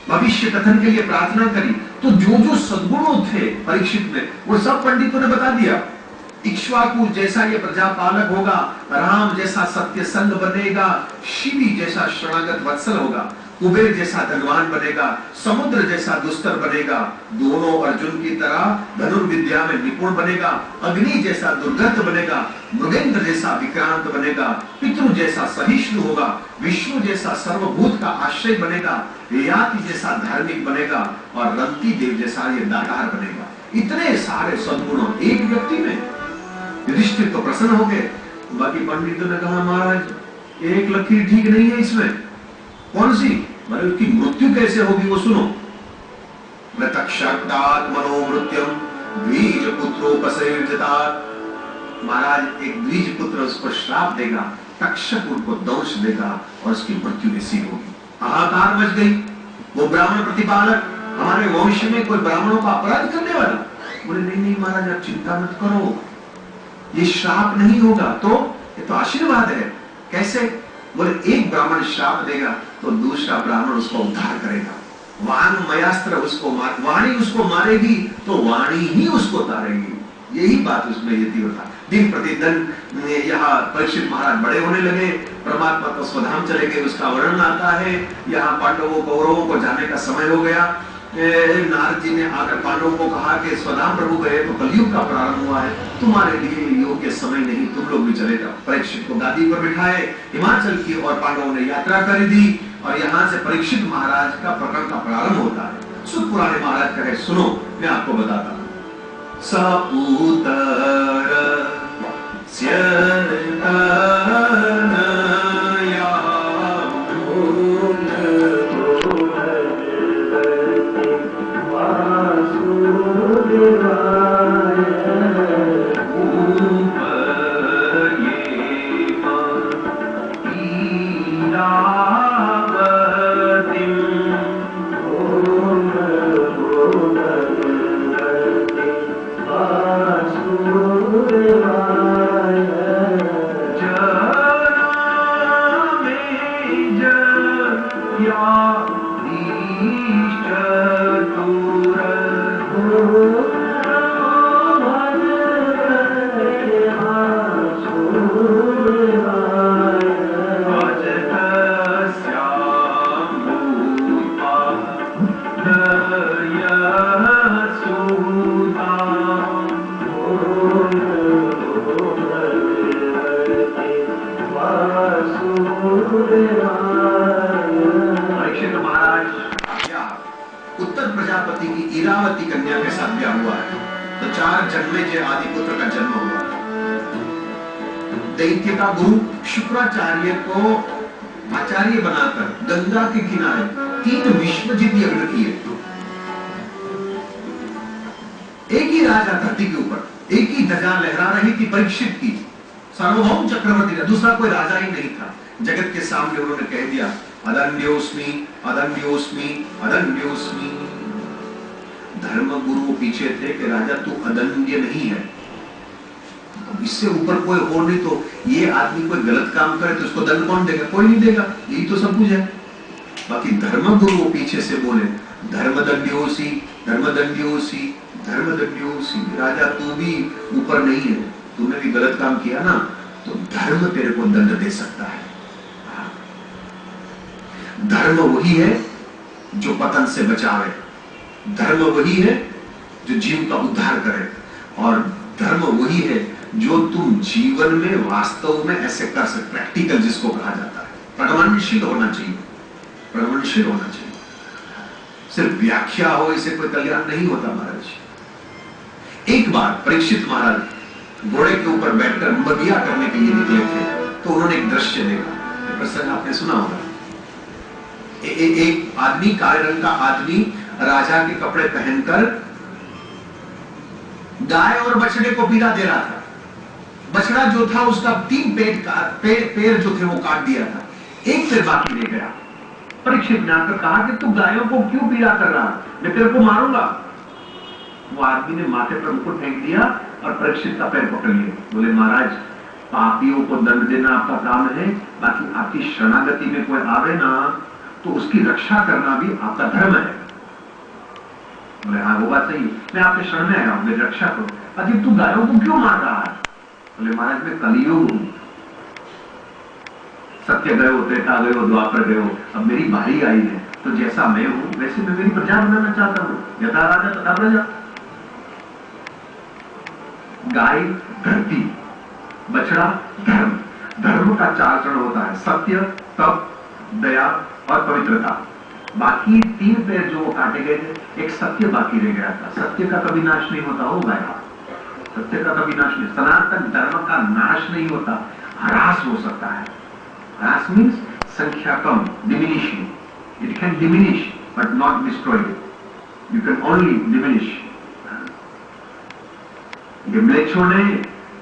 भविष्य कथन के लिए प्रार्थना करी। तो जो जो सद्गुण थे परीक्षित में वो सब पंडितों ने बता दिया। इक्ष्वाकु जैसा ये प्रजापालक होगा, राम जैसा सत्य संग बनेगा, शिवी जैसा शरणागत वत्सल होगा, कुबेर जैसा धनवान बनेगा, समुद्र जैसा दुस्तर बनेगा, दोनों अर्जुन की तरह धनुर्विद्या में निपुण बनेगा, अग्नि जैसा दुर्गत बनेगा, मृगेंद्र जैसा विक्रांत बनेगा, पितृ जैसा सहिष्णु होगा, विष्णु जैसा सर्वभूत का आश्रय बनेगा, ययाति जैसा धार्मिक बनेगा और रंती देव जैसा ये दातार बनेगा। इतने सारे सद्गुण एक व्यक्ति में। युधिष्ठिर तो प्रसन्न हो गए। बाकी पंडितों ने कहा महाराज एक लकीर ठीक नहीं है इसमें। कौन सी? मतलब उसकी मृत्यु कैसे होगी वो सुनो। मृतक्षात्तात् मनोमृत्युम द्विज पुत्रोपसर्जितात्। महाराज एक द्विज पुत्र उसको श्राप देगा, तक्षक उनको दंश देगा और उसकी मृत्यु निश्चित होगी। हाहाकार मच गई। वो ब्राह्मण प्रतिपालक, हमारे वंश में कोई ब्राह्मणों का अपराध करने वाला? बोले नहीं नहीं महाराज आप चिंता मत करो, ये श्राप नहीं होगा। तो ये तो आशीर्वाद है। कैसे? बोले एक ब्राह्मण श्राप देगा तो दूसरा ब्राह्मण उसको उद्धार करेगा। वांगमयास्त्र उसको वाणी उसको मारेगी तो वाणी ही उसको तारेगी। यही बात उसमें ये थी। होता दिन प्रतिदिन यहाँ परीक्षित महाराज बड़े होने लगे, परमात्मा तो स्वधाम चले गए, उसका वर्णन आता है। यहाँ पांडवों कौरवों को जाने का समय हो गया। नारद जी ने आकर पांडवों को कहा कि स्वधाम प्रभु गए तो कलयुग का प्रारंभ हुआ है, तुम्हारे लिए योग्य समय नहीं, तुम लोग भी चले जाओ। परीक्षित को गादी पर बिठाए, हिमाचल की और पांडवों ने यात्रा कर दी और यहाँ से परीक्षित महाराज का प्रकरण का प्रारंभ होता है। सुत पुराने महाराज कहे सुनो मैं आपको बताता हूँ। उत्तर प्रजापति की इरावती कन्या के साथ ब्याह हुआ है। तो 4 जन्मेजय आदि पुत्र का जन्म हुआ। दैत्य का गुरु शुक्राचार्य को आचार्य बनाकर गंगा के किनारे 3 विश्वजित यज्ञ किए। एक ही राजा धरती के ऊपर, एक ही ध्वजा लहरा रही थी परीक्षित की, सार्वभौम चक्रवर्ती, दूसरा कोई राजा ही नहीं था। जगत के सामने उन्होंने कह दिया अदंड्योस्मि अदंड्योस्मि अदंड्योस्मि। धर्म गुरु पीछे थे कि राजा तू अदंड्य नहीं है, इससे ऊपर कोई हो नहीं, तो ये आदमी कोई गलत काम करे तो उसको दंड कौन देगा? कोई नहीं देगा, यही तो सब कुछ है। बाकी धर्म गुरु पीछे से बोले धर्मदंड्योसी धर्मदंड्योसी धर्मदंड्योसी। राजा तू भी ऊपर नहीं है, तूने भी गलत काम किया ना, तो धर्म तेरे को दंड दे सकता है। धर्म वही है जो पतन से बचावे, धर्म वही है जो जीव का उद्धार करे, और धर्म वही है जो तुम जीवन में वास्तव में ऐसे कर सकते, प्रैक्टिकल जिसको कहा जाता है। प्रगमनशील होना चाहिए, प्रगमनशील होना चाहिए। सिर्फ व्याख्या हो इससे कोई कल्याण नहीं होता महाराज। एक बार परीक्षित महाराज घोड़े के ऊपर बैठकर मदिया करने के लिए निकले थे, तो उन्होंने एक दृश्य देखा। प्रसंग आपने सुना होगा। एक आदमी, काले रंग का आदमी राजा के कपड़े पहनकर गाय और बछड़े को पीला दे रहा था। बछड़ा जो था उसका 3 पैर जो थे वो काट दिया था, एक पैर बाकी रह गया। परीक्षित ने आकर कहा कि तू गायों को क्यों पीला कर रहा, मैं तेरे को मारूंगा। वो आदमी ने माथे पर मुकुट फेंक दिया और परीक्षित का पैर पकड़ लिया। बोले महाराज पापियों को दंड देना आपका काम है, बाकी आपकी शरणागति में कोई आवे ना तो उसकी रक्षा करना भी आपका धर्म है। बोले हाँ वो बात सही है, मैं आपके शरण में आया हूं, मेरी रक्षा करो। अजी तू गायों को क्यों मार रहा है? बोले महाराज मैं कलियुग हूं, सत्य गए हो, त्रेता गए हो, द्वापर गए हो, अब मेरी बारी आई है, तो जैसा मैं हूं वैसे मैं मेरी प्रजा बनाना चाहता हूं, यथा राजा तथा प्रजा। गाय धरती, बछड़ा धर्म। धर्म का 4 चरण होता है, सत्य, तप, दया और पवित्रता। बाकी 3 पैर जो काटे गए थे, एक सत्य बाकी रह गया था। सत्य का कभी नाश नहीं होता, हो गया सत्य का कभी नाश नहीं। सनातन धर्म का नाश नहीं होता, ह्रास हो सकता है। ह्रास मीन्स संख्या कम, diminishing. It can diminish but not destroy. You can only diminish. ये म्लेच्छों ने,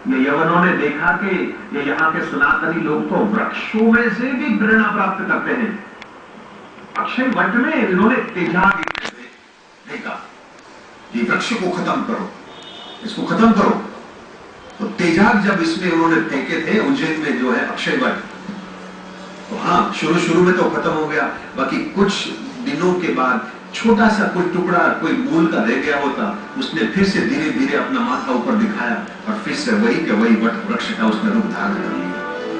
ये यवनों ने देखा कि ये यहाँ के सनातनी लोग तो वृक्षों में से भी प्रेरणा प्राप्त करते हैं। अक्षय वट में इन्होंने तेजाब देखा, ये वृक्ष को खत्म करो, इसको खत्म करो। तो तेजाब जब इसमें उन्होंने फेंके थे उज्जैन में जो है अक्षय वट, तो हाँ शुरू में तो खत्म हो गया, बाकी कुछ दिनों के बाद छोटा सा कोई टुकड़ा कोई मूल का रह गया होता, उसने फिर से धीरे धीरे अपना माथा ऊपर दिखाया और फिर से वही के वही वट वृक्ष का उसने रूप धारण कर लिया।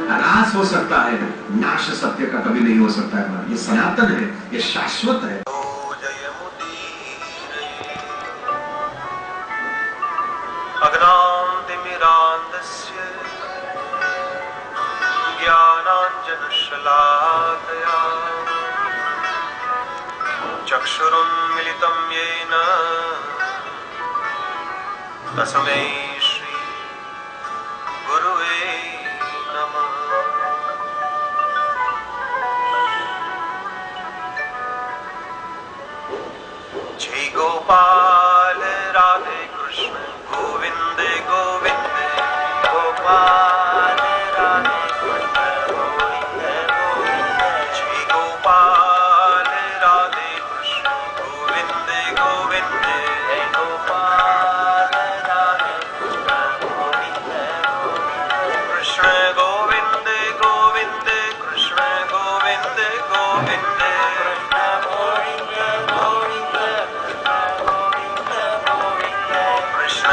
ह्रास हो सकता है, नाश सत्य का कभी नहीं हो सकता है। ये सनातन है, ये शाश्वत है। अज्ञानतिमिरान्धस्य ज्ञानाञ्जनशलाकया चक्षुरुन्मिलितं येन तस्मै श्री गुरुवे नमः। जय गोपाल राधे कृष्ण गोविंद गोविंद, गोपाल राधे कृष्ण गोविंद गोविंद, जय गोपाल राधे कृष्ण गोविंद गोविंद, जय गोपाल राधे कृष्ण गोविंद गोविंद, कृष्ण गोविंद गोविंद, कृष्ण गोविंद गोविंद, कृष्ण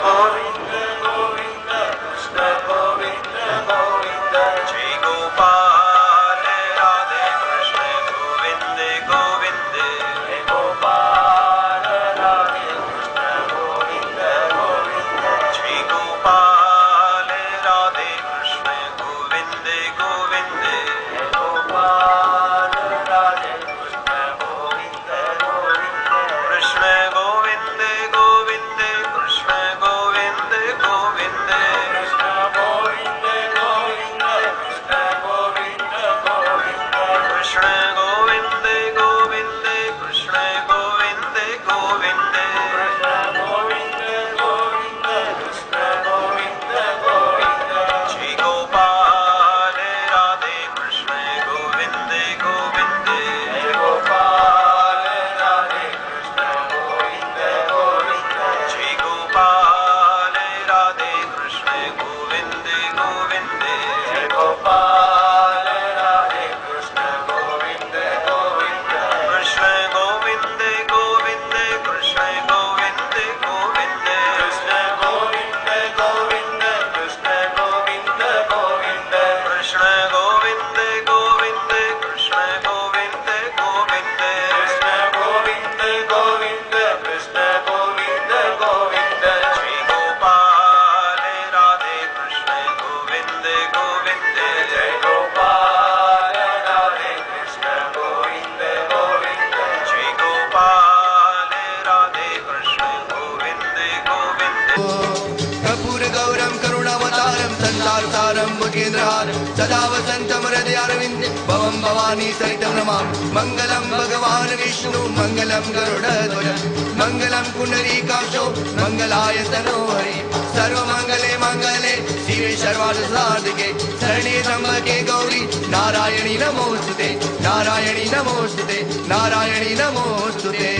गोविंद गोविंद कृष्ण गोविंद गोविंद जय गोपाल राधे कृष्ण गोविंद गोविंद जय गोपाल राधे कृष्ण गोविंद गोविंद जय गोपाल राधे कृष्ण गोविंद गोविंद जय गोपाल राधे कृष्ण गोविंद गोविंद कृष्ण गोविंद गोविंद कृष्ण गोविंद गोविंद कृष्ण गोविंद गोविंद कृष्ण गोविंद गोविंद कृष्ण गोविंद गोविंद कृष्ण गोविंद गोविंद कृष्ण गोविंद गोविंद कृष्ण गोविंद गोविंद जय गोपाल राधे कृष्ण गोविंद गोविंद जय गोपाल राधे कृष्ण गोविंद गोविंद जय गोपाल राधे कृष्ण गोविंद गोविंद जय गोपाल राधे कृष्ण गोविंद गोविंद कृष्ण गोविंद गोविंद कृष्ण गोविंद गोविंद कृष्ण गोविंद गोविंद कृष्ण गोविंद गोविंद कृष्ण गोविंद गोविंद कृष्ण गोविंद गोविंद कृष्ण गोविंद गोविंद कृष्ण गोविंद गोविंद जय गोपाल राधे कृष्ण गोविंद गोविंद जय गोपाल राधे कृष्ण गोविंद गोविंद जय गोपाल राधे कृष्ण गोविंद गोविंद कर्पूर गौरम करुणावतारम संसार सारम भुजेन्द्रहारम सदा वसंतम हृदयारविंदे भवम भवानी सहितं नमामि मंगलम भगवान विष्णु मंगलम गरुड़ध्वज मंगलम पुंडरीकाक्षो मंगलाय तनोहरि सर्वमंगले मंगले शिवे सर्वार्थसाधिके शरण्ये त्र्यंबके गौरी नारायणी नमोस्तुते नारायणी नमोस्तुते नारायणी नमोस्तुते